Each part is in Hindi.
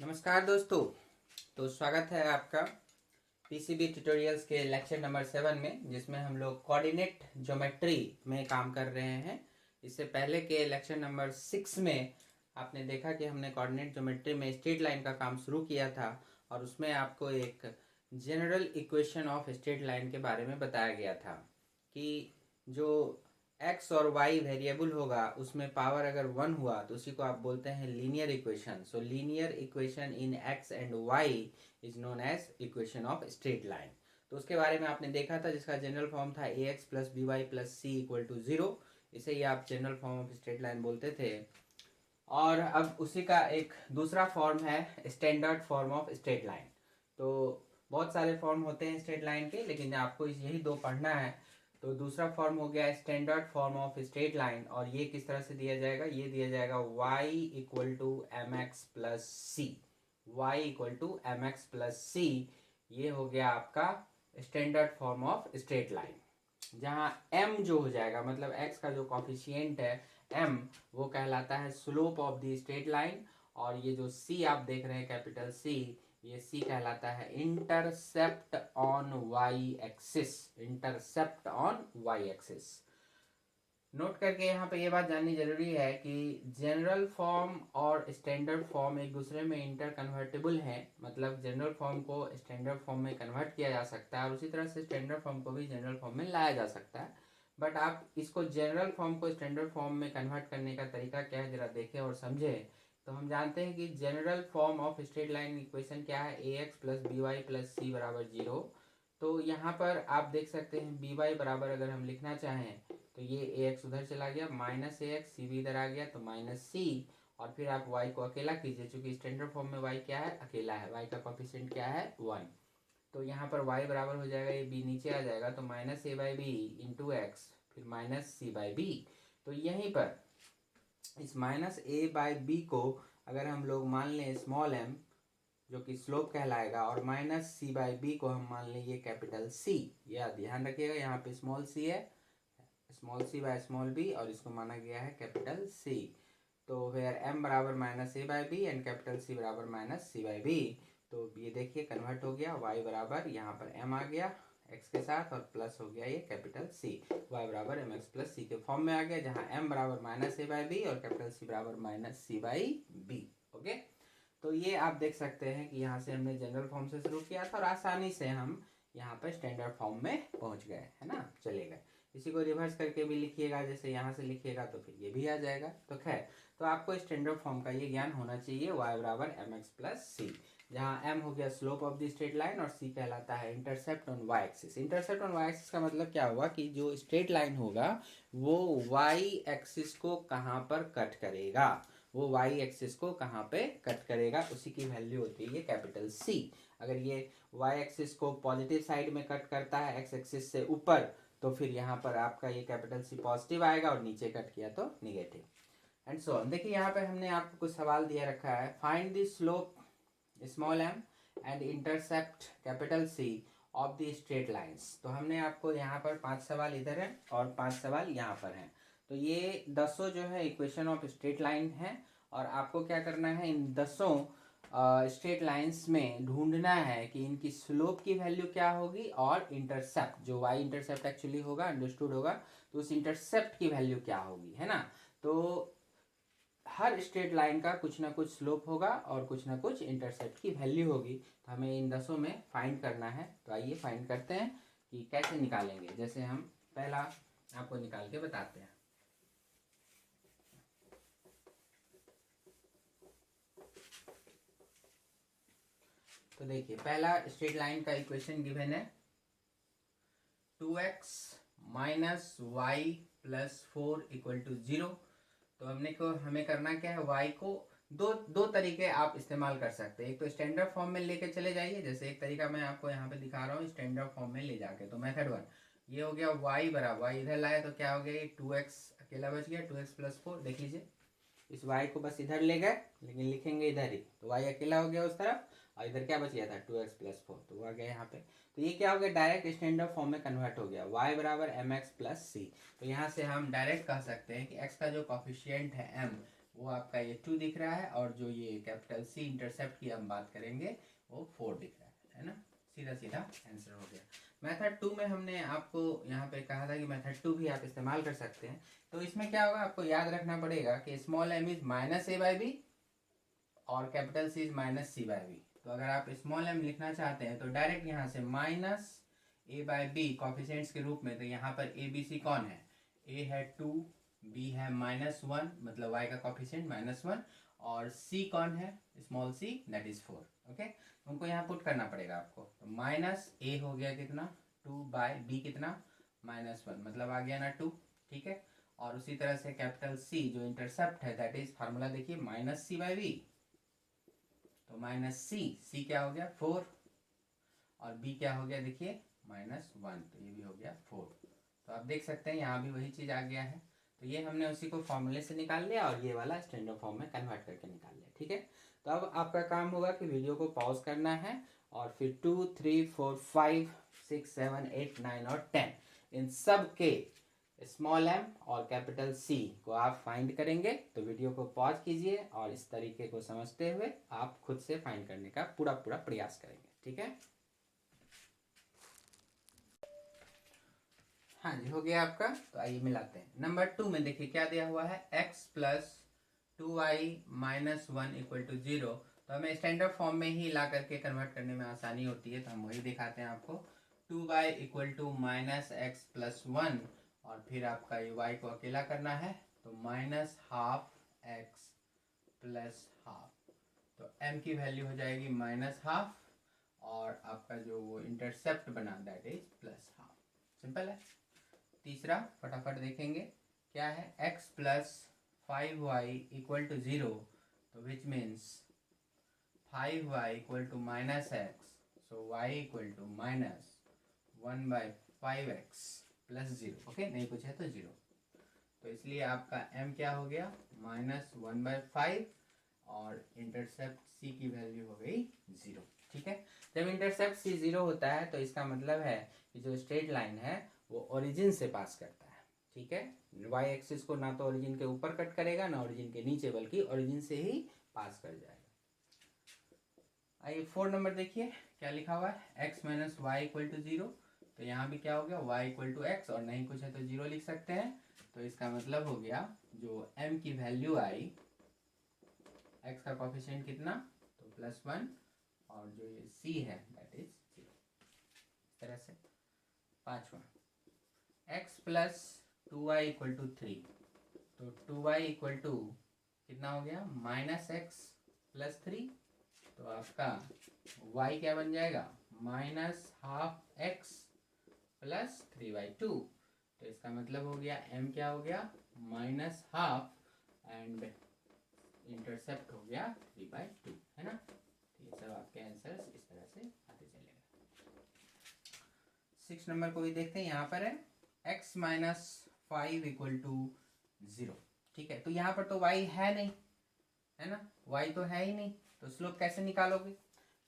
नमस्कार दोस्तों। तो स्वागत है आपका पीसीबी ट्यूटोरियल्स के लेक्चर नंबर 7 में, जिसमें हम लोग कोऑर्डिनेट ज्योमेट्री में काम कर रहे हैं। इससे पहले के लेक्चर नंबर 6 में आपने देखा कि हमने कोऑर्डिनेट ज्योमेट्री में स्ट्रेट लाइन का काम शुरू किया था और उसमें आपको एक general equation of straight line के बारे में बताया गया था कि जो एक्स और वाई वेरिएबल होगा उसमें पावर अगर 1 हुआ तो उसी को आप बोलते हैं linear equation. So linear equation in x and y is known as equation of straight line. तो उसके बारे में आपने देखा था, जिसका जनरल फॉर्म था A X plus B Y plus C equal to 0। इसे ही आप general form of straight line बोलते थे। और अब उसी का एक दूसरा फॉर्म है standard form of straight line. तो बहुत सारे फॉर्म होते हैं स्ट्रेट लाइन के, लेकिन आपको यही दो पढ़ना है। तो दूसरा फॉर्म हो गया standard form of straight line, और ये किस तरह से दिया जाएगा? ये दिया जाएगा y equal to M x plus C. Y equal to M x plus C, ये हो गया आपका standard form of straight line. जहाँ m जो हो जाएगा, मतलब x का जो कॉफिशिएंट है m, वो कहलाता है slope of the straight line. और ये जो c आप देख रहे हैं कैपिटल C, ये c कहलाता है intercept on y axis. Intercept on y axis. Note करके यहाँ पे ये बात जाननी जरूरी है कि जनरल फॉर्म और स्टैंडर्ड फॉर्म एक दूसरे में इंटर कन्वर्टेबल है। मतलब जनरल फॉर्म को स्टैंडर्ड फॉर्म में कन्वर्ट किया जा सकता है और उसी तरह से स्टैंडर्ड फॉर्म को भी जनरल फॉर्म में लाया जा सकता है। बट आप इसको जनरल फॉर्म को स्टैंडर्ड फॉर्म में कन्वर्ट करने का तरीका क्या है, जरा देखें और समझें। तो हम जानते हैं कि general form of straight line equation क्या है? A X plus B Y plus C बराबर 0। तो यहाँ पर आप देख सकते हैं बी वाई बराबर अगर हम लिखना चाहें तो ये ए एक्स उधर चला गया, माइनस ए एक्स, सी भी इधर आ गया तो माइनस सी। और फिर आप y को अकेला कीजिए, चूंकि स्टैंडर्ड फॉर्म में y क्या है? अकेला है। y का कोफिशिएंट क्या है? 1। तो यहाँ पर y बराबर हो जाएगा, ये b नीचे आ जाएगा तो minus a by b into x, फिर माइनस सी बाई बी। तो यहीं पर इस माइनस ए बाई बी को अगर हम लोग मान लें स्मॉल m, जो कि स्लोप कहलाएगा, और माइनस सी बाई बी को हम मान लें ये कैपिटल सी। यह ध्यान रखिएगा, यहाँ पे स्मॉल सी है, small c by small b, और इसको माना गया है कैपिटल सी। तो वेयर m बराबर minus a by b and capital c बराबर माइनस सी बाई बी। तो ये देखिए कन्वर्ट हो गया, y बराबर यहाँ पर m आ गया x के साथ, और प्लस हो गया ये कैपिटल c। y बराबर एम एक्स प्लस सी के फॉर्म में आ गया, जहाँ m बराबर माइनस ए बाई बी और कैपिटल c बराबर minus C by b. Okay, तो ये आप देख सकते हैं कि यहाँ से हमने जनरल फॉर्म से शुरू किया था और आसानी से हम यहाँ पर स्टैंडर्ड फॉर्म में पहुँच गए, है ना, चले गए। इसी को रिवर्स करके भी लिखिएगा, जैसे यहाँ से लिखिएगा तो फिर ये भी आ जाएगा। तो खैर, तो आपको स्टैंडर्ड फॉर्म का ये ज्ञान होना चाहिए। y बराबर एम एक्स प्लस सी, जहाँ m हो गया slope of the straight line और c कहलाता है intercept on y axis. Intercept on y axis का मतलब क्या हुआ कि जो स्ट्रेट लाइन होगा वो y एक्सिस को कहाँ पर कट करेगा, वो y एक्सिस को कहाँ पे कट करेगा, उसी की वैल्यू होती है ये कैपिटल C। अगर ये y एक्सिस को पॉजिटिव साइड में कट करता है x एक्सिस से ऊपर, तो फिर यहाँ पर आपका ये कैपिटल C पॉजिटिव आएगा, और नीचे कट किया तो निगेटिव, एंड सो ऑन। देखिए यहाँ पे हमने आपको कुछ सवाल दिया रखा है। Find the slope small m and intercept capital C of the straight lines. तो हमने आपको यहाँ पर 5 सवाल इधर है और 5 सवाल यहाँ पर हैं। तो ये 10 जो है इक्वेशन ऑफ स्ट्रेट लाइन है, और आपको क्या करना है, इन 10 स्ट्रेट लाइंस में ढूंढना है कि इनकी स्लोप की वैल्यू क्या होगी, और इंटरसेप्ट जो y इंटरसेप्ट एक्चुअली होगा, अंडरस्टूड होगा, तो उस इंटरसेप्ट की वैल्यू क्या होगी, है ना। तो हर स्ट्रेट लाइन का कुछ ना कुछ स्लोप होगा और कुछ ना कुछ इंटरसेप्ट की वैल्यू होगी। तो हमें इन 10 में फाइंड करना है। तो आइए फाइंड करते हैं कि कैसे निकालेंगे। जैसे हम पहला आपको निकाल के बताते हैं। तो देखिए पहला स्ट्रेट लाइन का इक्वेशन गिवन है 2x minus y plus 4 equal to 0। तो हमें करना क्या है, y को दो तरीके आप इस्तेमाल कर सकते हैं। एक तो स्टैंडर्ड फॉर्म में लेके चले जाइए, जैसे एक तरीका मैं आपको यहाँ पे दिखा रहा हूँ स्टैंडर्ड फॉर्म में ले जाके। तो मेथड 1 ये हो गया, y बराबर, y इधर लाया तो क्या हो गया, ये 2x अकेला बच गया, 2x प्लस 4। देख लीजिए इस y को बस इधर ले गए, लेकिन लिखेंगे इधर ही, तो y अकेला हो गया उस तरफ, और इधर क्या बच गया था 2x प्लस 4, तो वो आ गया यहाँ पे। तो ये क्या हो गया, डायरेक्ट स्टैंडर्ड फॉर्म में कन्वर्ट हो गया, y बराबर एम एक्स प्लस सी। तो यहाँ से हम डायरेक्ट कह सकते हैं कि x का जो कॉफिशिएंट है m, वो आपका ये 2 दिख रहा है, और जो ये कैपिटल सी इंटरसेप्ट की हम बात करेंगे वो 4 दिख रहा है ना। सीधा सीधा आंसर हो गया। मेथड 2 में हमने आपको यहाँ पे कहा था कि मेथड 2 भी आप इस्तेमाल कर सकते हैं। तो इसमें क्या होगा, आपको याद रखना पड़ेगा कि small m is minus a by B और capital C is minus C by B. तो अगर आप स्मॉल m लिखना चाहते हैं तो डायरेक्ट यहाँ से minus a by b coefficients के रूप में, तो यहाँ पर a b c कौन है, a है 2, b है -1 मतलब y का कॉफिशिएंट -1, और c कौन है, small c that is 4। Okay, उनको यहाँ पुट करना पड़ेगा आपको। तो माइनस a हो गया कितना 2 बाई b कितना -1 मतलब आ गया ना 2, ठीक है। और उसी तरह से कैपिटल C जो इंटरसेप्ट है दैट इज फार्मूला देखिए माइनस सी बाई बी, तो माइनस सी क्या हो गया 4, और b क्या हो गया देखिए -1, तो ये भी हो गया 4। तो आप देख सकते हैं यहाँ भी वही चीज़ आ गया है। तो ये हमने उसी को फॉर्मूले से निकाल लिया और ये वाला स्टैंडर्ड फॉर्म में कन्वर्ट करके निकाल लिया, ठीक है। तो अब आपका काम होगा कि वीडियो को पॉज करना है और फिर 2, 3, 4, 5, 6, 7, 8, 9 और 10 इन सब के स्मॉल m और कैपिटल C को आप फाइंड करेंगे। तो वीडियो को पॉज कीजिए और इस तरीके को समझते हुए आप खुद से फाइंड करने का पूरा प्रयास करेंगे, ठीक है। हाँ जी, हो गया आपका। तो आइए मिलाते हैं। नंबर 2 में देखिए क्या दिया हुआ है, x plus 2y minus 1 equal to 0। तो हमें स्टैंडर्ड फॉर्म में ही ला करके कन्वर्ट करने में आसानी होती है, तो हम वही दिखाते हैं आपको। 2y equal to minus x plus 1, और फिर आपका ये y को अकेला करना है, तो minus half x plus half. तो m की वैल्यू हो जाएगी माइनस हाफ, और आपका जो वो इंटरसेप्ट बना that is plus half. Simple है। तीसरा फटाफट देखेंगे क्या है, x plus 5y equal to 0, तो which means 5y equal to minus x, so y equal to minus 1/5x plus 0। Okay, नहीं कुछ है तो 0। तो इसलिए आपका m क्या हो गया -1/5, और इंटरसेप्ट c की वैल्यू हो गई 0, ठीक है। जब इंटरसेप्ट c 0 होता है तो इसका मतलब है कि जो स्ट्रेट लाइन है वो ओरिजिन से पास करता है, ठीक है। y एक्सिस को ना तो ओरिजिन के ऊपर कट करेगा ना ओरिजिन के नीचे, बल्कि ओरिजिन से ही पास कर जाएगा। आइए 4 नंबर देखिए क्या लिखा हुआ है, x minus y equal to 0। तो यहाँ भी क्या हो गया, y इक्वल टू एक्स, और नहीं कुछ है तो 0 लिख सकते हैं। तो इसका मतलब हो गया जो m की वैल्यू आई, x का कोफिशिएंट कितना, तो +1, और जो ये c है दैट इज 0। इस तरह से। पांचवा, x plus 2y equal to 3, तो 2y इक्वल टू कितना हो गया -x प्लस 3। तो आपका y क्या बन जाएगा -12x प्लस 3/2। तो इसका मतलब हो गया m क्या हो गया -12, एंड इंटरसेप्ट हो गया 3/2, है ना। तो ये सब आपके आंसर्स इस तरह से आते चलेगा। 6 नंबर को भी देखते हैं। यहाँ पर है x माइनस 5 इक्वल टू 0, ठीक है। तो यहाँ पर तो y है नहीं, है ना, y तो है ही नहीं, तो स्लोप कैसे निकालोगे।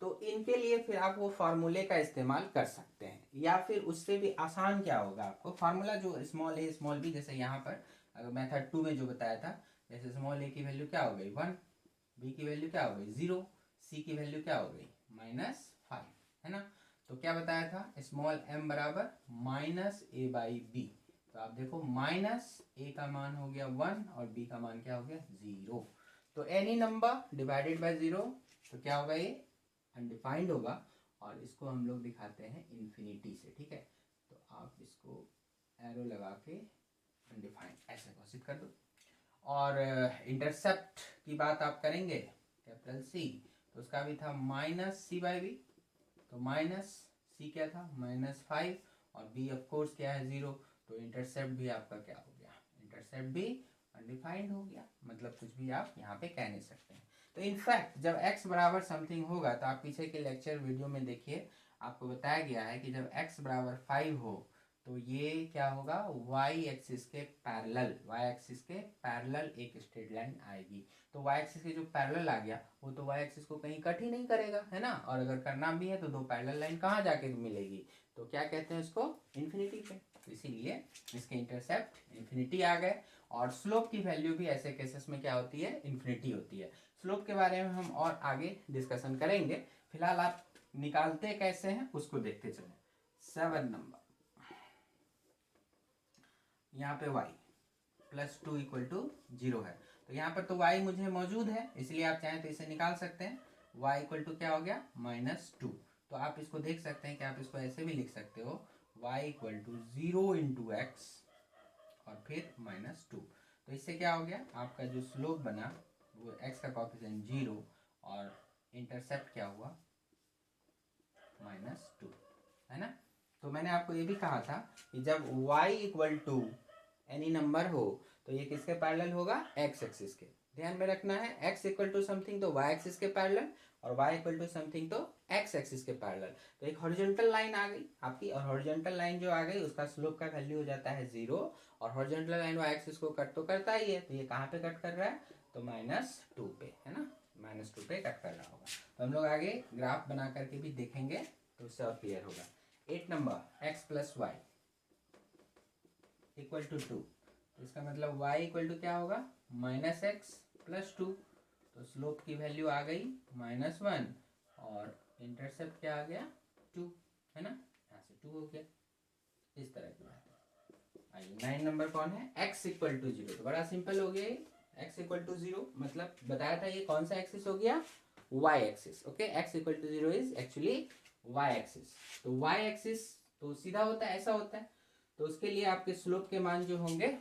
तो इनके लिए फिर आप वो फार्मूले का इस्तेमाल कर सकते हैं, या फिर उससे भी आसान क्या होगा, आपको फार्मूला जो स्मॉल a स्मॉल b, जैसे यहाँ पर अगर मेथड 2 में जो बताया था, जैसे स्मॉल a की वैल्यू क्या हो गई 1, b की वैल्यू क्या हो गई 0, c की वैल्यू क्या हो गई -5, है ना। तो क्या बताया था, स्मॉल m बराबर -a/b। तो आप देखो -a का मान हो गया 1 और b का मान क्या हो गया 0। तो एनी नंबर डिवाइडेड बाय 0, तो क्या होगा ये अनडिफाइंड होगा, और इसको हम लोग दिखाते हैं इन्फिनिटी से, ठीक है। तो आप इसको एरो लगा के अनडिफाइंड ऐसे घोषित कर दो। और इंटरसेप्ट की बात आप करेंगे कैपिटल C, तो उसका भी था -c/b, तो -c क्या था -5, और b ऑफ कोर्स क्या है 0। तो इंटरसेप्ट भी आपका क्या हो गया, इंटरसेप्ट भी अनडिफाइंड हो गया, मतलब कुछ भी आप यहाँ पे कह नहीं सकते हैं। तो इनफैक्ट जब x बराबर समथिंग होगा, तो आप पीछे के लेक्चर वीडियो में देखिए, आपको बताया गया है कि जब x बराबर 5 हो तो ये क्या होगा, y एक्सिस के पैरेलल एक स्ट्रेट लाइन आएगी। तो y एक्सिस के जो पैरेलल आ गया वो तो y एक्सिस को कहीं कट ही नहीं करेगा, है ना। और अगर करना भी है तो दो पैरेलल लाइन कहाँ जाके मिलेगी, तो क्या कहते हैं उसको, इन्फिनिटी पे। तो इसीलिए इसके इंटरसेप्ट इन्फिनिटी आ गए। और स्लोप की वैल्यू भी ऐसे केसेस में क्या होती है, इन्फिनिटी होती है। स्लोप के बारे में हम और आगे डिस्कशन करेंगे, फिलहाल आप निकालते कैसे हैं उसको देखते चले। 7 नंबर, यहाँ पे y प्लस 2 इक्वल टू 0 है, तो यहाँ पर तो y मुझे मौजूद है, इसलिए आप चाहें तो इसे निकाल सकते हैं। y इक्वल टू क्या हो गया, -2। तो आप इसको देख सकते हैं कि आप इसको ऐसे भी लिख सकते हो, y equal to 0 into x और फिर -2। तो इससे क्या हो गया, आपका जो स्लोप बना वो x का कॉफिशिएंट 0 और इंटरसेप्ट क्या हुआ, -2, है ना। तो मैंने आपको ये भी कहा था कि जब y equal to any number हो तो ये किसके पैरेलल होगा, x एक्सिस के। ध्यान में रखना है, x इक्वल टू समथिंग तो y एक्सिस के पैरेलल और y इक्वल टू समथिंग तो x एक्सिस के पैरेलल। तो एक हॉरिजॉन्टल लाइन आ गई आपकी, और हॉरिजॉन्टल लाइन जो आ गई उसका स्लोप का वैल्यू हो जाता है 0, और हॉरिजॉन्टल लाइन y एक्सिस को कट तो करता ही है, तो ये कहाँ पे कट कर रहा है, तो -2 पे, है ना, -2 पे कट कर रहा होगा। तो हम लोग आगे ग्राफ बना करके भी देखेंगे तो उससे और क्लियर होगा। 8 number, x plus y equal to 2, तो इसका मतलब y इक्वल टू क्या होगा, -x प्लस 2। तो स्लोप की वैल्यू आ गई -1 और इंटरसेप्ट क्या आ गया, 2, है ना, यहाँ से 2 हो गया। इस तरह की बात है। आइए 9 नंबर कौन है, x इक्वल टू 0। तो बड़ा सिंपल हो गया, x इक्वल टू 0 मतलब बताया था ये कौन सा एक्सिस हो गया, y axis. Okay, x equal to 0 is actually y axis. तो y एक्सिस तो सीधा होता है, ऐसा होता है, तो उसके लिए आपके स्लोप के मान जो होंगे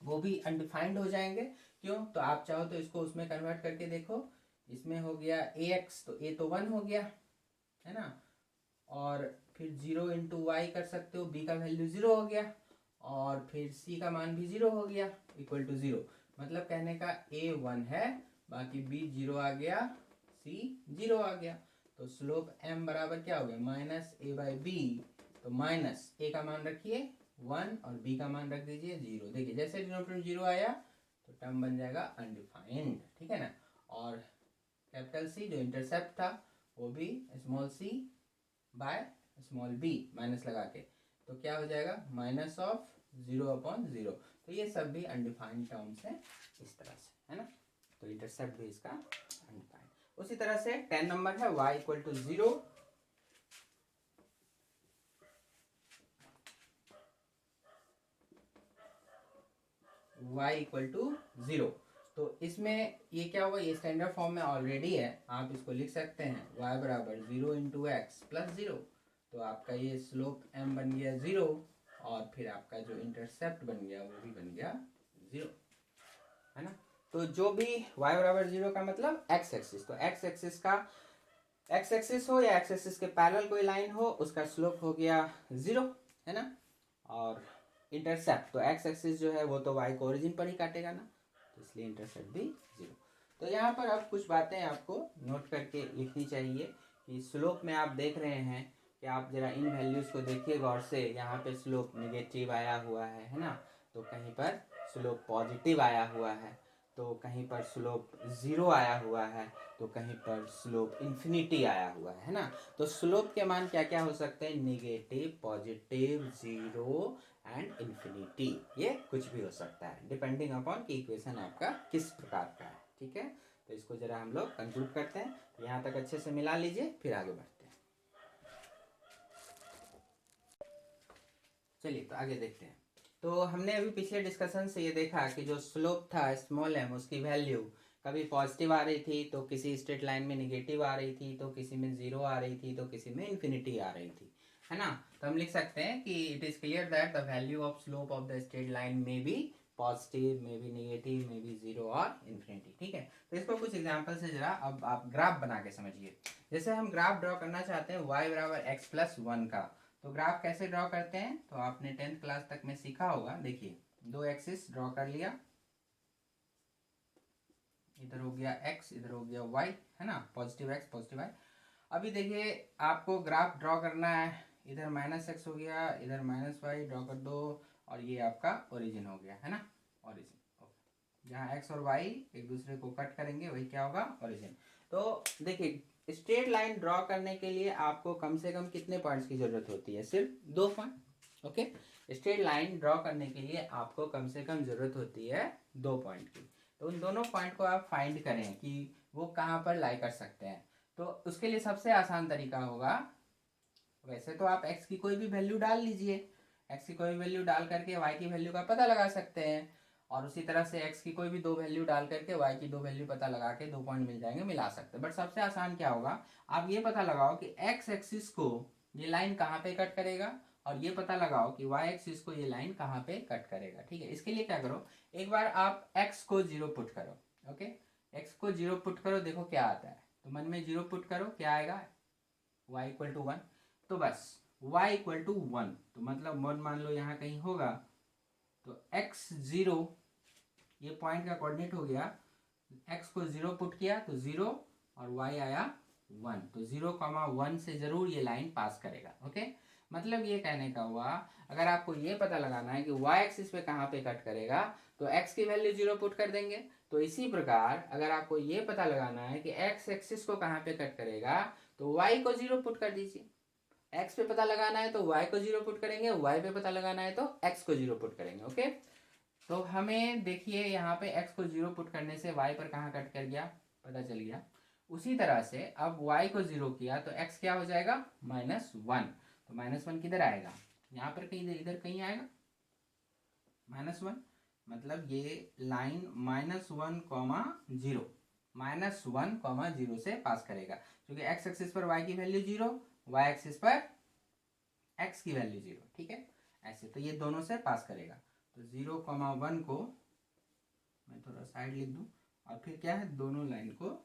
वो भी अनडिफाइंड हो जाएंगे। क्यों, तो आप चाहो तो इसको उसमें कन्वर्ट करके देखो, इसमें हो गया ax, तो a तो 1 हो गया, है ना, और फिर 0 इंटू वाई कर सकते हो, b का वैल्यू 0 हो गया, और फिर c का मान भी 0 हो गया, इक्वल टू 0। मतलब कहने का a 1 है, बाकी b 0 आ गया, c 0 आ गया। तो स्लोप m बराबर क्या हो गया, -a/b। तो माइनस a का मान रखिए 1 और b का मान रख दीजिए 0। देखिए जैसे डिनोमिनेटर 0 आया तो टर्म बन जाएगा अनडिफाइंड, ठीक है ना। और कैपिटल C जो इंटरसेप्ट था वो भी small c by small b minus लगा के, तो क्या हो जाएगा, -0/0। तो ये सब भी अनडिफाइंड टर्म्स हैं इस तरह से, है ना। तो इंटरसेप्ट भी इसका अनडिफाइंड। उसी तरह से 10 नंबर है, y equal to 0, y equal to 0। तो इसमें ये क्या हुआ, ये स्टैंडर्ड फॉर्म में ऑलरेडी है, आप इसको लिख सकते हैं y बराबर 0 इंटू एक्स प्लस 0। तो आपका ये स्लोप m बन गया 0, और फिर आपका जो इंटरसेप्ट बन गया वो भी बन गया 0, है ना। तो जो भी y बराबर 0 का मतलब x एक्सिस, तो x एक्सिस का, x एक्सिस हो या x एक्सिस के पैरेलल कोई लाइन हो उसका स्लोप हो गया 0, है ना। और इंटरसेप्ट, तो x एक्सिस जो है वो तो y को ओरिजिन पर ही काटेगा ना, तो इसलिए इंटरसेप्ट भी 0। तो यहाँ पर अब कुछ बातें आपको नोट करके लिखनी चाहिए कि स्लोप में आप देख रहे हैं कि आप जरा इन वैल्यूज़ को देखिए गौर से। यहाँ पे स्लोप नेगेटिव आया हुआ है ना, तो कहीं पर स्लोप पॉजिटिव आया हुआ है, तो कहीं पर स्लोप 0 आया हुआ है, तो कहीं पर स्लोप इन्फिनिटी आया हुआ है ना। तो स्लोप के मान क्या क्या हो सकते हैं, नेगेटिव, पॉजिटिव, 0 एंड इन्फिनिटी। ये कुछ भी हो सकता है डिपेंडिंग अपॉन कि इक्वेशन आपका किस प्रकार का है, ठीक है। तो इसको जरा हम लोग कंक्लूड करते हैं, यहाँ तक अच्छे से मिला लीजिए फिर आगे बढ़ते हैं। चलिए तो आगे देखते हैं। तो हमने अभी पिछले डिस्कशन से ये देखा कि जो स्लोप था स्मॉल m उसकी वैल्यू कभी पॉजिटिव आ रही थी, तो किसी स्ट्रेट लाइन में नेगेटिव आ रही थी, तो किसी में 0 आ रही थी, तो किसी में इन्फिनिटी आ रही थी, है ना। तो हम लिख सकते हैं कि it is clear that the value of slope of the straight line में बी पॉजिटिव, में बी नेगेटिव, में बी 0 और इन्फिनिटी, ठीक है। तो इसको कुछ एग्जांपल से जरा अब आप ग्राफ बना के समझिए। जैसे हम ग्राफ ड्रॉ करना चाहते हैं y बराबर x प्लस 1 का, तो ग्राफ कैसे ड्रॉ करते हैं, तो आपने 10th क्लास तक में सीखा होगा। देखिए दो एक्सिस ड्रॉ कर लिया, इधर हो गया x, इधर हो गया y, है ना, पॉजिटिव x पॉजिटिव y। अभी देखिए आपको ग्राफ ड्रॉ करना है, इधर -x हो गया, इधर -y ड्रॉ कर दो, और ये आपका ओरिजिन हो गया, है ना, ओरिजिन। ओके, जहाँ x और y एक दूसरे को कट करेंगे वही क्या होगा, ओरिजिन। तो देखिए स्ट्रेट लाइन ड्रॉ करने के लिए आपको कम से कम कितने पॉइंट्स की जरूरत होती है, सिर्फ 2 point. Okay, straight line draw करने के लिए आपको कम से कम ज़रूरत होती है 2 पॉइंट की। तो उन दोनों पॉइंट को आप फाइंड करें कि वो कहाँ पर लाई कर सकते हैं। तो उसके लिए सबसे आसान तरीका होगा, वैसे तो आप x की कोई भी वैल्यू डाल लीजिए, x की कोई भी वैल्यू डाल करके y की वैल्यू का पता लगा सकते हैं, और उसी तरह से x की कोई भी 2 वैल्यू डाल करके y की 2 वैल्यू पता लगा के 2 पॉइंट मिल जाएंगे, मिला सकते हैं। बट सबसे आसान क्या होगा, आप ये पता लगाओ कि x एक्सिस को ये लाइन कहाँ पे कट करेगा, और ये पता लगाओ कि y एक्सिस को ये लाइन कहाँ पे कट करेगा। ठीक है, इसके लिए क्या करो, एक बार आप x को 0 पुट करो। ओके, x को 0 पुट करो, देखो क्या आता है। तो मन में 0 पुट करो, क्या आएगा, y इक्वल टू 1। तो बस y इक्वल टू 1, तो मतलब 1 मान लो यहाँ कहीं होगा, तो x 0 ये पॉइंट का कोऑर्डिनेट हो गया। x को 0 पुट किया तो 0 और y आया 1, तो 0,1 से जरूर ये लाइन पास करेगा। ओके, मतलब ये कहने का हुआ, अगर आपको ये पता लगाना है कि y एक्सिस पे कहाँ पे कट करेगा तो x की वैल्यू 0 पुट कर देंगे। तो इसी प्रकार अगर आपको ये पता लगाना है कि x एक्सिस को कहाँ पे कट करेगा तो y को 0 पुट कर दीजिए। x पे पता लगाना है तो y को 0 पुट करेंगे, y पे पता लगाना है तो x को 0 पुट करेंगे। ओके, तो हमें देखिए यहाँ पे x को 0 पुट करने से y पर कहाँ कट कर गया पता चल गया। उसी तरह से अब y को 0 किया तो x क्या हो जाएगा, -1। तो -1 किधर आएगा, यहाँ पर कहीं इधर कहीं आएगा -1, मतलब ये लाइन -1,0 -1,0 से पास करेगा, क्योंकि x एक्सिस पर y की वैल्यू 0, y एक्सिस पर x की वैल्यू 0। ठीक है, ऐसे तो ये दोनों से पास करेगा। तो 0,1 को मैं थोड़ा साइड लिख दूं, और फिर क्या है, दोनों लाइन को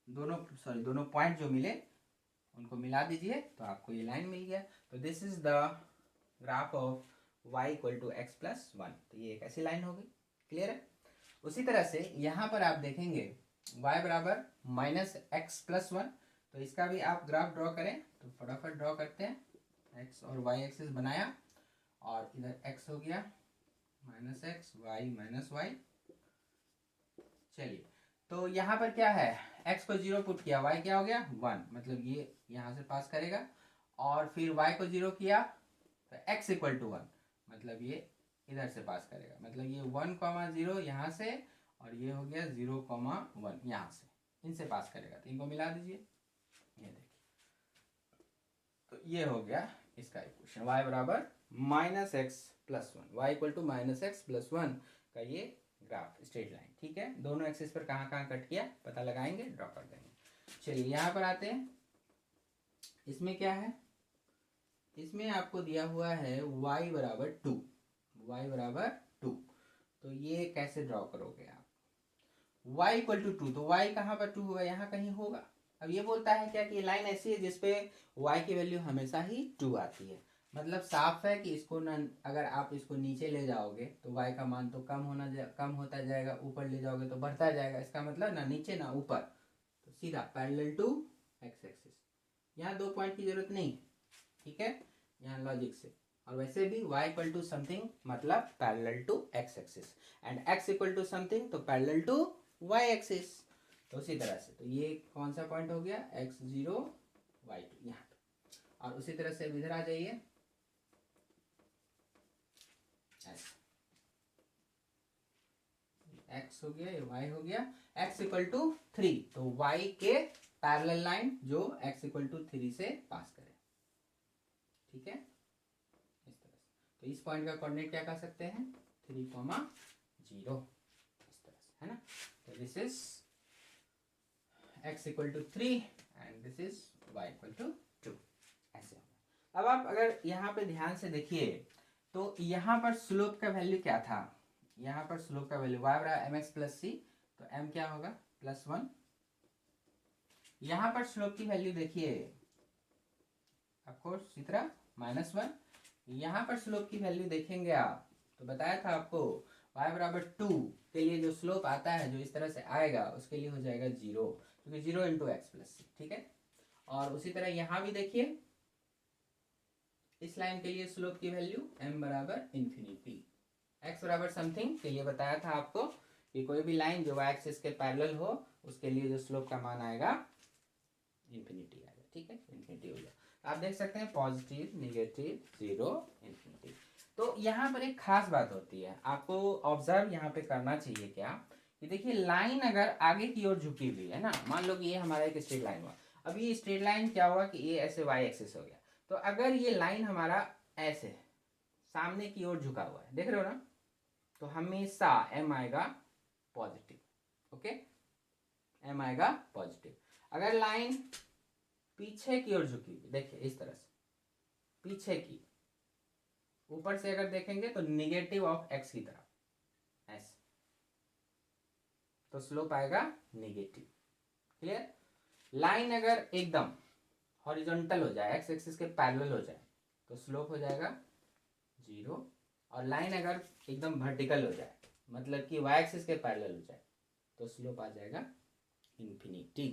दोनों पॉइंट जो मिले उनको मिला दीजिए तो आपको ये लाइन मिल गया। तो this is the graph of y equal to x plus 1। तो ये एक ऐसी लाइन हो गई, क्लियर है। उसी तरह से यहाँ पर आप देखेंगे y बराबर -x प्लस 1, तो इसका भी आप ग्राफ ड्रॉ करें। तो फटाफट ड्रॉ करते हैं, x और y एक्सिस बनाया, और इधर x हो गया -x, y -y। चलिए, तो यहाँ पर क्या है, x को 0 पुट किया, y क्या हो गया 1, मतलब ये यहाँ से पास करेगा, और फिर y को 0 किया तो x इक्वल टू 1, मतलब ये इधर से पास करेगा, मतलब ये 1,0 यहाँ से, और ये हो गया 0,1 यहाँ से, इनसे पास करेगा। तो इनको मिला दीजिए, ये देखिए, तो ये हो गया इसका इक्वेशन, y बराबर -x plus 1, y equal to -x plus 1 का ये ग्राफ, स्ट्रेट लाइन। ठीक है, दोनों एक्सिस पर कहाँ कहाँ कट किया पता लगाएंगे, ड्रॉ कर देंगे। चलिए यहाँ पर आते हैं, इसमें क्या है, इसमें आपको दिया हुआ है y बराबर 2, y बराबर 2। तो ये कैसे ड्रॉ करोगे आप, y इक्वल टू 2, तो y कहाँ पर 2 होगा, यहाँ कहीं होगा। अब ये बोलता है क्या कि ये लाइन ऐसी है जिसपे y की वैल्यू हमेशा ही 2 आती है, मतलब साफ है कि इसको न, अगर आप इसको नीचे ले जाओगे तो y का मान तो कम होता जाएगा, ऊपर ले जाओगे तो बढ़ता जाएगा। इसका मतलब ना नीचे ना ऊपर, तो सीधा पैरेलल टू x एक्सिस। यहाँ 2 पॉइंट की जरूरत नहीं, ठीक है, यहाँ लॉजिक से। और वैसे भी y इक्वल टू समथिंग मतलब parallel to x axis, and x equal to something तो पैरेलल टू y एक्सिस। तो उसी तरह से, तो ये कौन सा पॉइंट हो गया, x0 y2 यहाँ पे। और उसी तरह से इधर आ जाइए, x हो गया, ये y हो गया, x इक्वल टू 3, तो y के पैरेलल लाइन जो x इक्वल टू 3 से पास करे। ठीक है, इस तरह से। तो इस पॉइंट का कोऑर्डिनेट क्या कह सकते हैं, 3,0, इस तरह से, है ना। तो this is x equal to 3 and this is y equal to 2, ऐसे। अब आप अगर यहाँ पे ध्यान से देखिए तो यहाँ पर स्लोप का वैल्यू क्या था, यहाँ पर स्लोप का वैल्यू y बराबर mx प्लस सी, तो m क्या होगा +1। यहाँ पर स्लोप की वैल्यू देखिए, ऑफकोर्स इसी तरह -1। यहाँ पर स्लोप की वैल्यू देखेंगे आप, तो बताया था आपको y बराबर 2 के लिए जो स्लोप आता है, जो इस तरह से आएगा, उसके लिए हो जाएगा 0, क्योंकि 0 इंटू एक्स प्लस सी। ठीक है, और उसी तरह यहाँ भी देखिए, इस लाइन के लिए स्लोप की वैल्यू m बराबर इन्फिनिटी, x बराबर समथिंग के लिए बताया था आपको कि कोई भी लाइन जो y एक्सिस के पैरेलल हो उसके लिए जो स्लोप का मान आएगा इन्फिनिटी आएगा। ठीक है, इन्फिनिटी हो गया। आप देख सकते हैं पॉजिटिव, नेगेटिव, 0, इन्फिनिटी। तो यहाँ पर एक खास बात होती है, आपको ऑब्जर्व यहाँ पे करना चाहिए क्या कि देखिए लाइन अगर आगे की ओर झुकी हुई है ना, मान लो कि ये हमारा एक स्ट्रेट लाइन हुआ, अब ये स्ट्रेट लाइन क्या हुआ कि ये ऐसे वाई एक्सिस हो गया, तो अगर ये लाइन हमारा ऐसे सामने की ओर झुका हुआ है, देख रहे हो ना, तो हमेशा एम आएगा पॉजिटिव, ओके, एम आएगा पॉजिटिव। अगर लाइन पीछे की ओर झुकी हुई, देखिए इस तरह से पीछे की, ऊपर से अगर देखेंगे तो निगेटिव ऑफ एक्स की तरफ ऐसे, तो स्लोप आएगा नेगेटिव। क्लियर? लाइन अगर एकदम हॉरिजॉन्टल हो जाए, एक्स एक्सिस के पैरेलल हो जाए, तो स्लोप हो जाएगा 0, और लाइन अगर एकदम वर्टिकल हो जाए, मतलब कि वाई एक्सिस के पैरेलल हो जाए, तो स्लोप आ जाएगा इन्फिनिटी।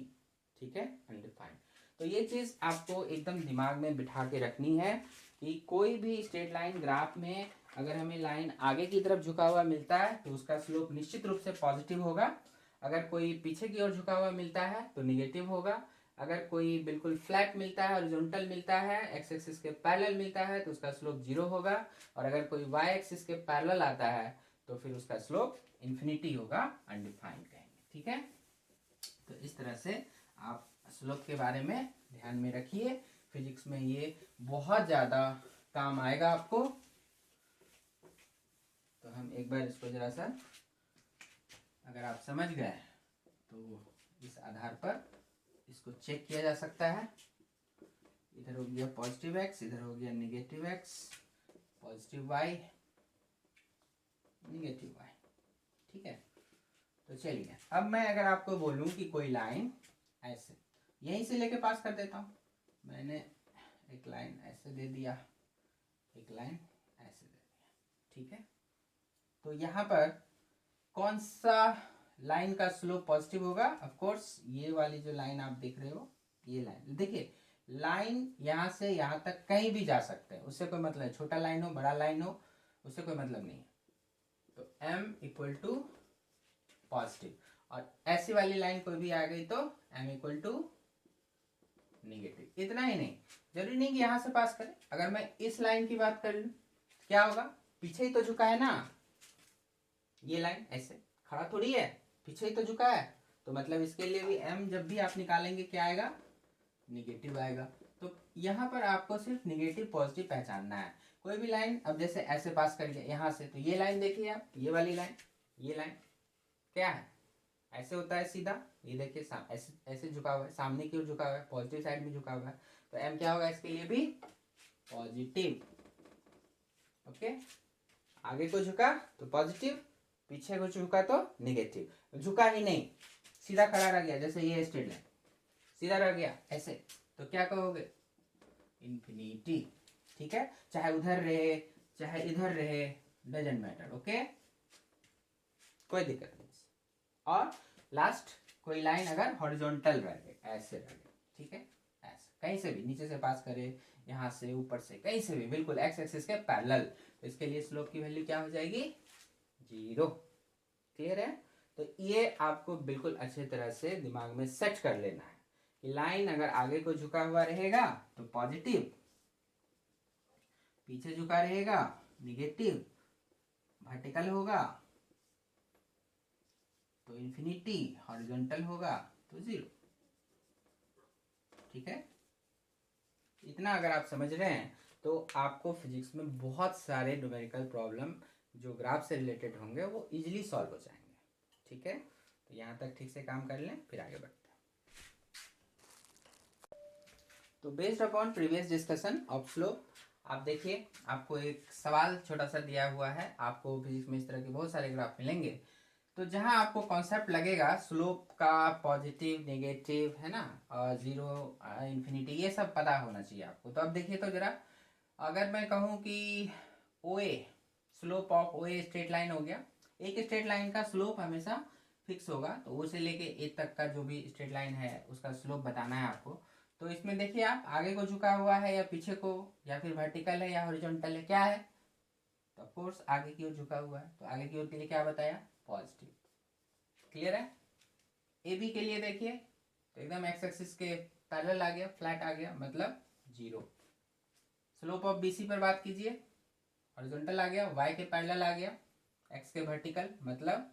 ठीक है, अनडिफाइंड। तो ये चीज़ आपको एकदम दिमाग में बिठा के रखनी है कि कोई भी स्ट्रेट लाइन ग्राफ में अगर हमें लाइन आगे की तरफ झुका हुआ मिलता है तो उसका स्लोप निश्चित रूप से पॉजिटिव होगा। अगर कोई पीछे की ओर झुका हुआ मिलता है तो निगेटिव होगा। अगर कोई बिल्कुल फ्लैट मिलता है, हॉरिजॉन्टल मिलता है, एक्स एक्सिस के पैरेलल मिलता है, तो उसका स्लोप 0 होगा। और अगर कोई वाई एक्सिस के पैरेलल आता है तो फिर उसका स्लोप इन्फिनिटी होगा, अनडिफाइंड कहेंगे। ठीक है, तो इस तरह से आप स्लोप के बारे में ध्यान में रखिए। फिजिक्स में ये बहुत ज़्यादा काम आएगा आपको। तो हम एक बार इसको जरा सा, अगर आप समझ गए तो इस आधार पर इसको चेक किया जा सकता है। इधर हो गया पॉजिटिव एक्स, इधर हो गया negative x, positive y, negative y. ठीक है, तो चलिए अब मैं अगर आपको बोलूं कि कोई लाइन ऐसे यहीं से लेके पास कर देता हूं, मैंने एक लाइन ऐसे दे दिया, एक लाइन ऐसे दे दिया। ठीक है, तो यहाँ पर कौन सा लाइन का स्लोप पॉजिटिव होगा? ऑफ कोर्स ये वाली जो लाइन आप देख रहे हो, ये लाइन देखिए, लाइन यहाँ से यहाँ तक कहीं भी जा सकते हैं, उससे कोई मतलब, छोटा लाइन हो बड़ा लाइन हो उससे कोई मतलब नहीं है। तो m इक्वल टू पॉजिटिव, और ऐसी वाली लाइन कोई भी आ गई तो m इक्वल टू निगेटिव। इतना ही नहीं, जरूरी नहीं कि यहां से पास करें। अगर मैं इस लाइन की बात कर लूं क्या होगा? पीछे ही तो झुका है ना, ये लाइन ऐसे खड़ा थोड़ी है, पीछे ही तो झुका है, तो मतलब इसके लिए भी m जब भी आप निकालेंगे क्या आएगा? निगेटिव आएगा। तो यहाँ पर आपको सिर्फ निगेटिव पॉजिटिव पहचानना है। कोई भी लाइन अब जैसे ऐसे पास करिए यहाँ से, तो ये लाइन देखिए आप, ये वाली लाइन, ये लाइन क्या है? ऐसे होता है सीधा, ये देखिए ऐसे ऐसे झुका हुआ है, सामने की ओर झुका हुआ है, पॉजिटिव साइड में झुका हुआ है, तो m क्या होगा इसके लिए भी? पॉजिटिव। ओके, आगे को झुका तो पॉजिटिव, पीछे को झुका तो निगेटिव। झुका ही नहीं, सीधा खड़ा रह गया, जैसे ये स्ट्रेट लाइन सीधा रह गया ऐसे, तो क्या कहोगे? इन्फिनिटी। ठीक है, चाहे उधर रहे चाहे इधर रहे, डजेंट मैटर। ओके, कोई दिक्कत नहीं। और लास्ट, कोई लाइन अगर हॉरिजॉन्टल रह गई, ऐसे रह गई, ठीक है, ऐसे कहीं से भी नीचे से पास करे, यहाँ से ऊपर से कहीं से भी, बिल्कुल एक्स एक्सिस के पैरेलल, तो इसके लिए स्लोप की वैल्यू क्या हो जाएगी? 0। क्लियर है? तो ये आपको बिल्कुल अच्छे तरह से दिमाग में सेट कर लेना है कि लाइन अगर आगे को झुका हुआ रहेगा तो पॉजिटिव, पीछे झुका रहेगा निगेटिव, वर्टिकल होगा तो इन्फिनिटी, हॉरिजॉन्टल होगा तो 0। ठीक है, इतना अगर आप समझ रहे हैं तो आपको फिजिक्स में बहुत सारे न्यूमेरिकल प्रॉब्लम जो ग्राफ से रिलेटेड होंगे वो इजीली सॉल्व हो जाएंगे। ठीक है, तो यहाँ तक ठीक से काम कर लें, फिर आगे बढ़ते हैं। तो based upon previous discussion of slope, आप देखिए आपको एक सवाल छोटा सा दिया हुआ है। आपको फिजिक्स में इस तरह के बहुत सारे ग्राफ मिलेंगे, तो जहां आपको कॉन्सेप्ट लगेगा स्लोप का, पॉजिटिव नेगेटिव है ना, और 0 इन्फिनिटी, ये सब पता होना चाहिए आपको। तो अब देखिए तो जरा, अगर मैं कहूँ कि O A, slope of O A straight line हो गया, एक स्ट्रेट लाइन का स्लोप हमेशा फिक्स होगा, तो ओ से लेके ए तक का जो भी स्ट्रेट लाइन है उसका स्लोप बताना है आपको। तो इसमें देखिए आप, आगे को झुका हुआ है या पीछे को, या फिर वर्टिकल है या हॉरिजॉन्टल है, क्या है? तो ऑफ कोर्स आगे की ओर झुका हुआ है, तो आगे की ओर के लिए क्या बताया? पॉजिटिव। क्लियर है? ए बी के लिए देखिए तो एकदम एक्स एक्सिस के पैरेलल आ गया, फ्लैट आ गया, मतलब 0। स्लोप ऑफ बी सी पर बात कीजिए, हॉरिजॉन्टल आ गया, y के पैरेलल आ गया, x के वर्टिकल, मतलब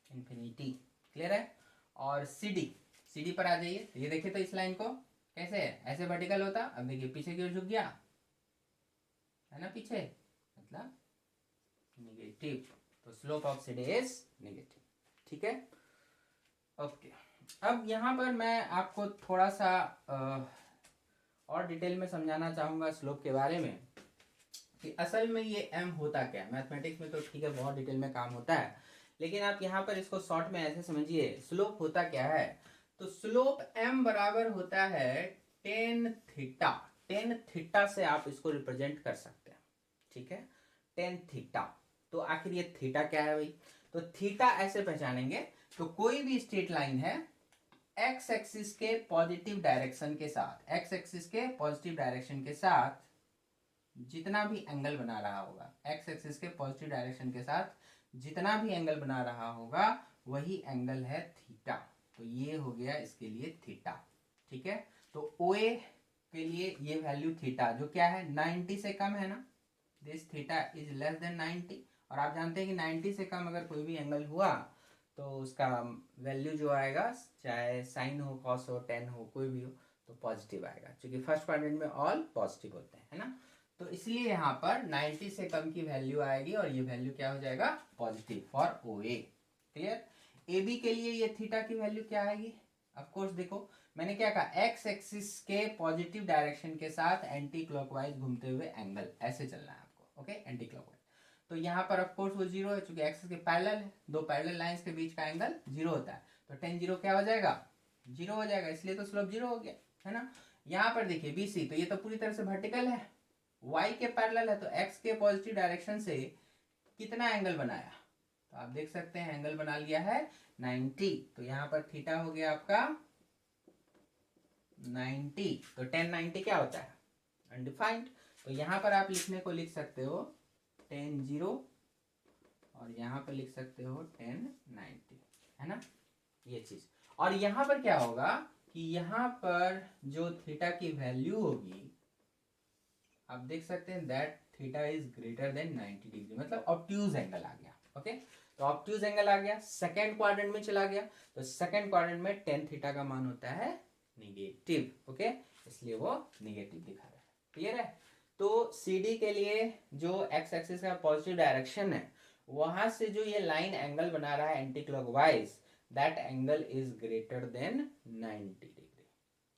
इन्फिनिटी। क्लियर है? और सी डी पर आ जाइए। तो ये देखिए तो इस लाइन को कैसे है, ऐसे वर्टिकल होता, अब देखिए पीछे की ओर झुक गया है ना, पीछे, मतलब निगेटिव। तो slope of C D is negative. ठीक है, ओके। अब यहाँ पर मैं आपको थोड़ा सा और डिटेल में समझाना चाहूँगा स्लोप के बारे में कि असल में ये m होता क्या है। मैथमेटिक्स में तो ठीक है बहुत डिटेल में काम होता है, लेकिन आप यहाँ पर इसको शॉर्ट में ऐसे समझिए, स्लोप होता क्या है। तो स्लोप m बराबर होता है टेन थीटा। टेन थीटा से आप इसको रिप्रेजेंट कर सकते हैं, ठीक है, टेन थीटा। तो आखिर ये थीटा क्या है भाई? तो थीटा ऐसे पहचानेंगे, तो कोई भी स्ट्रेट लाइन है एक्स एक्सिस के पॉजिटिव डायरेक्शन के साथ, एक्स एक्सिस के पॉजिटिव डायरेक्शन के साथ जितना भी एंगल बना रहा होगा, एक्स एक्सिस के पॉजिटिव डायरेक्शन के साथ जितना भी एंगल बना रहा होगा वही एंगल है थीटा। तो ये हो गया इसके लिए थीटा। ठीक है, तो ओए के लिए ये वैल्यू थीटा जो क्या है 90 से कम है ना, this theta is less than 90। और आप जानते हैं कि 90 से कम अगर कोई भी एंगल हुआ तो उसका वैल्यू जो आएगा, चाहे साइन हो, कॉस हो, टेन हो, कोई भी हो, तो पॉजिटिव आएगा, क्योंकि फर्स्ट क्वाड्रेंट में ऑल पॉजिटिव होते हैं, है ना। तो इसलिए यहाँ पर 90 से कम की वैल्यू आएगी और ये वैल्यू क्या हो जाएगा, positive for O A. Clear? A B के लिए ये थीटा की वैल्यू क्या आएगी? ऑफ कोर्स देखो मैंने क्या कहा, एक्स एक्सिस के पॉजिटिव डायरेक्शन के साथ एंटी क्लॉकवाइज घूमते हुए एंगल, ऐसे चलना है आपको, ओके, एंटी क्लॉकवाइज। तो यहाँ पर ऑफ कोर्स वो जीरो है, चूंकि एक्सिस के पैरेलल है, दो पैरेलल लाइंस के बीच का एंगल जीरो होता है, तो टेन जीरो क्या हो जाएगा, जीरो हो जाएगा, इसलिए तो स्लोप जीरो हो गया, है ना। यहाँ पर देखिए बी सी, तो ये तो पूरी तरह से वर्टिकल है, y के पैरेलल है, तो x के पॉजिटिव डायरेक्शन से कितना एंगल बनाया, तो आप देख सकते हैं एंगल बना लिया है 90। तो यहाँ पर थीटा हो गया आपका 90। तो 10 90 क्या होता है, अनडिफाइंड। तो यहाँ पर आप लिखने को लिख सकते हो 10 0 और यहाँ पर लिख सकते हो 10 90, है ना, ये चीज। और यहाँ पर क्या होगा कि यहाँ पर जो थीटा की वैल्यू होगी, आप देख सकते हैं that theta is greater than 90 degree, मतलब ऑब्ट्यूज एंगल आ गया, ओके। तो ऑब्ट्यूज एंगल आ गया, सेकेंड क्वाड्रेंट में चला गया, तो सेकेंड क्वाड्रेंट में टेन थीटा का मान होता है निगेटिव, ओके, इसलिए वो निगेटिव दिखा रहा है। क्लियर है? तो सी डी के लिए जो एक्स एक्सिस का पॉजिटिव डायरेक्शन है, वहां से जो ये लाइन एंगल बना रहा है anti clockwise, that angle is greater than 90 degree.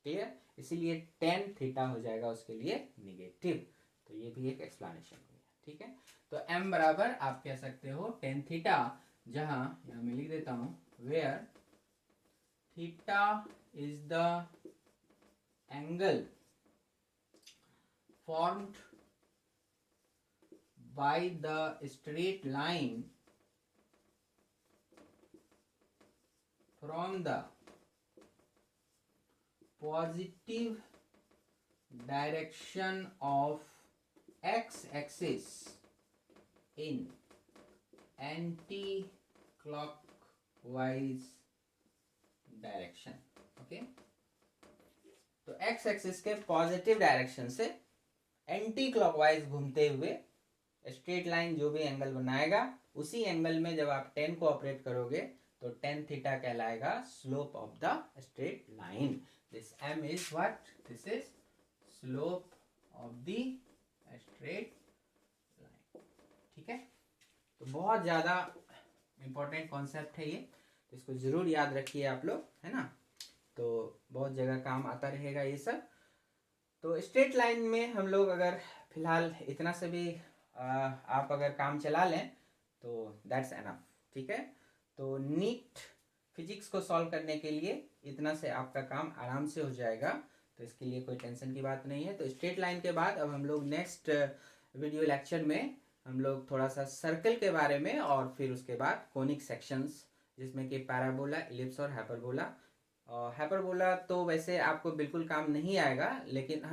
Clear? इसीलिए टेन थीटा हो जाएगा उसके लिए निगेटिव। तो ये भी एक एक्सप्लेनेशन हो गया, ठीक है। तो m बराबर आप कह सकते हो टेन थीटा, जहां यहां मैं लिख देता हूं where theta is the angle formed by the straight line from the positive direction of x axis in anti-clockwise direction, okay। तो x एक्सिस के पॉजिटिव डायरेक्शन से एंटी क्लॉकवाइज घूमते हुए स्ट्रेट लाइन जो भी एंगल बनाएगा, उसी एंगल में जब आप 10 को ऑपरेट करोगे तो 10 थीटा कहलाएगा slope of the straight line. This m is what, this is slope of the straight line, ठीक है। तो बहुत ज्यादा इंपॉर्टेंट कॉन्सेप्ट है ये, तो इसको जरूर याद रखिए आप लोग, है ना। तो बहुत जगह काम आता रहेगा ये सब। तो स्ट्रेट लाइन में हम लोग अगर फिलहाल इतना से भी आप अगर काम चला लें तो दैट्स एनफ, ठीक है। तो नीट फिजिक्स को सॉल्व करने के लिए इतना से आपका काम आराम से हो जाएगा, तो इसके लिए कोई टेंशन की बात नहीं है। तो स्ट्रेट लाइन के बाद अब हम लोग नेक्स्ट वीडियो लेक्चर में हम लोग थोड़ा सा सर्कल के बारे में, और फिर उसके बाद कोनिक सेक्शंस, जिसमें कि पैराबोला, इलिप्स और हाइपरबोला। हाइपरबोला तो वैसे आपको बिल्कुल काम नहीं आएगा, लेकिन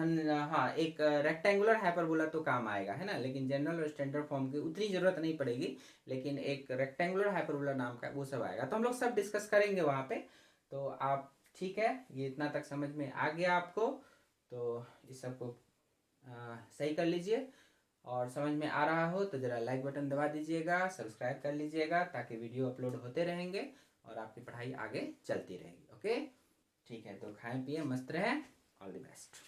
हाँ एक रेक्टेंगुलर हाइपरबोला तो काम आएगा, है ना, लेकिन जनरल और स्टैंडर्ड फॉर्म की उतनी जरूरत नहीं पड़ेगी, लेकिन एक रेक्टेंगुलर हाइपरबोला नाम का वो सब आएगा, तो हम लोग सब डिस्कस करेंगे वहाँ पे। तो आप ठीक है, ये इतना तक समझ में आ गया आपको, तो इस सब को सही कर लीजिए। और समझ में आ रहा हो तो ज़रा लाइक बटन दबा दीजिएगा, सब्सक्राइब कर लीजिएगा, ताकि वीडियो अपलोड होते रहेंगे और आपकी पढ़ाई आगे चलती रहेगी। ओके, ठीक है, तो खाएं पिए मस्त रहें। All the best.